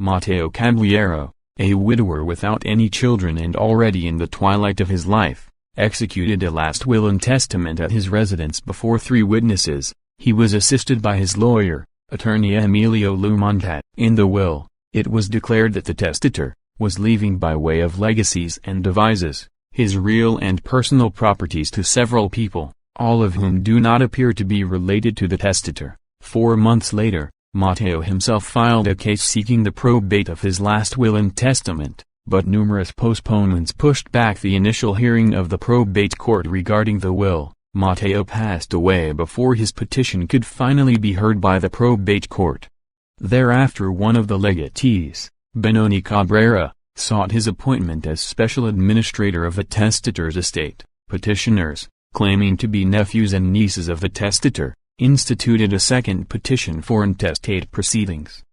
Matteo Caballero, a widower without any children and already in the twilight of his life, executed a last will and testament at his residence before 3 witnesses. He was assisted by his lawyer, attorney Emilio Lumontat. In the will, it was declared that the testator was leaving by way of legacies and devises his real and personal properties to several people, all of whom do not appear to be related to the testator. 4 months later, Matteo himself filed a case seeking the probate of his last will and testament, but numerous postponements pushed back the initial hearing of the probate court regarding the will. Matteo passed away before his petition could finally be heard by the probate court. Thereafter one of the legatees, Benoni Cabrera, sought his appointment as special administrator of the testator's estate. Petitioners, claiming to be nephews and nieces of the testator, instituted a second petition for intestate proceedings.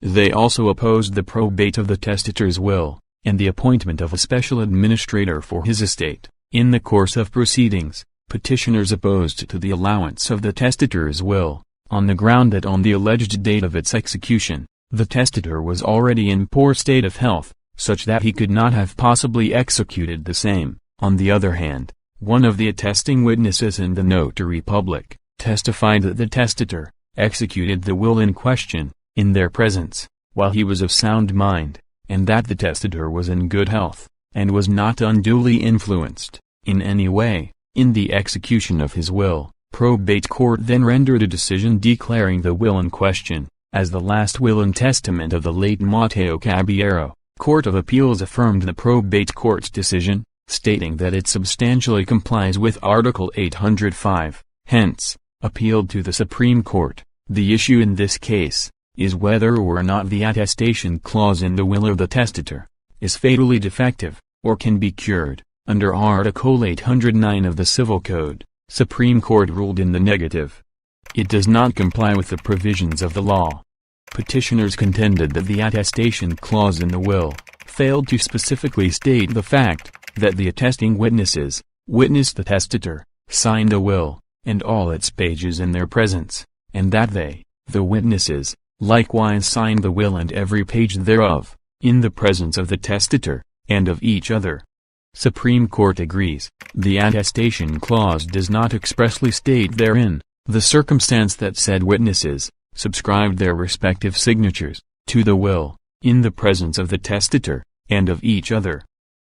They also opposed the probate of the testator's will, and the appointment of a special administrator for his estate. In the course of proceedings, petitioners opposed to the allowance of the testator's will, on the ground that on the alleged date of its execution, the testator was already in poor state of health, such that he could not have possibly executed the same. On the other hand, one of the attesting witnesses and the notary public, testified that the testator executed the will in question, in their presence, while he was of sound mind, and that the testator was in good health, and was not unduly influenced, in any way, in the execution of his will. Probate court then rendered a decision declaring the will in question as the last will and testament of the late Matteo Caballero. Court of Appeals affirmed the probate court's decision, stating that it substantially complies with Article 805, hence, appealed to the Supreme Court. The issue in this case is whether or not the attestation clause in the will of the testator is fatally defective, or can be cured. Under Article 809 of the Civil Code, Supreme Court ruled in the negative. It does not comply with the provisions of the law. Petitioners contended that the attestation clause in the will failed to specifically state the fact that the attesting witnesses witnessed the testator sign the will, and all its pages in their presence, and that they, the witnesses, likewise signed the will and every page thereof, in the presence of the testator, and of each other. Supreme Court agrees. The attestation clause does not expressly state therein the circumstance that said witnesses subscribed their respective signatures to the will, in the presence of the testator, and of each other.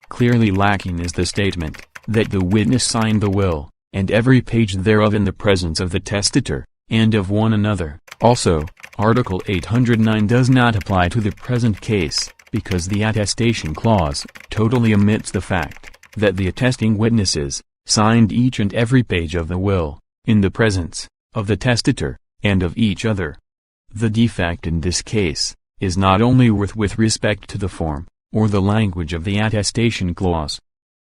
Clearly lacking is the statement that the witness signed the will, and every page thereof in the presence of the testator, and of one another. Also, Article 809 does not apply to the present case, because the attestation clause totally omits the fact that the attesting witnesses signed each and every page of the will, in the presence of the testator, and of each other. The defect in this case is not only with respect to the form, or the language of the attestation clause.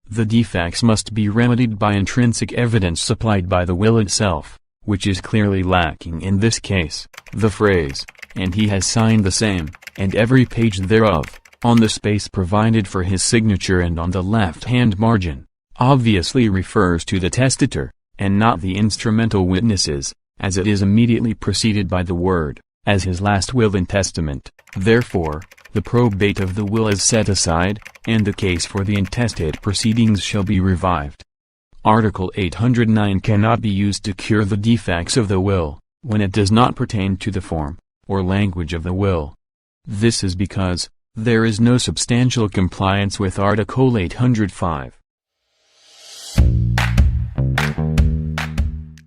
The defects must be remedied by intrinsic evidence supplied by the will itself, which is clearly lacking in this case. The phrase, "and he has signed the same, and every page thereof," on the space provided for his signature and on the left-hand margin, obviously refers to the testator, and not the instrumental witnesses, as it is immediately preceded by the word, "as his last will and testament." Therefore, the probate of the will is set aside, and the case for the intestate proceedings shall be revived. Article 809 cannot be used to cure the defects of the will, when it does not pertain to the form, or language of the will. This is because there is no substantial compliance with Article 805.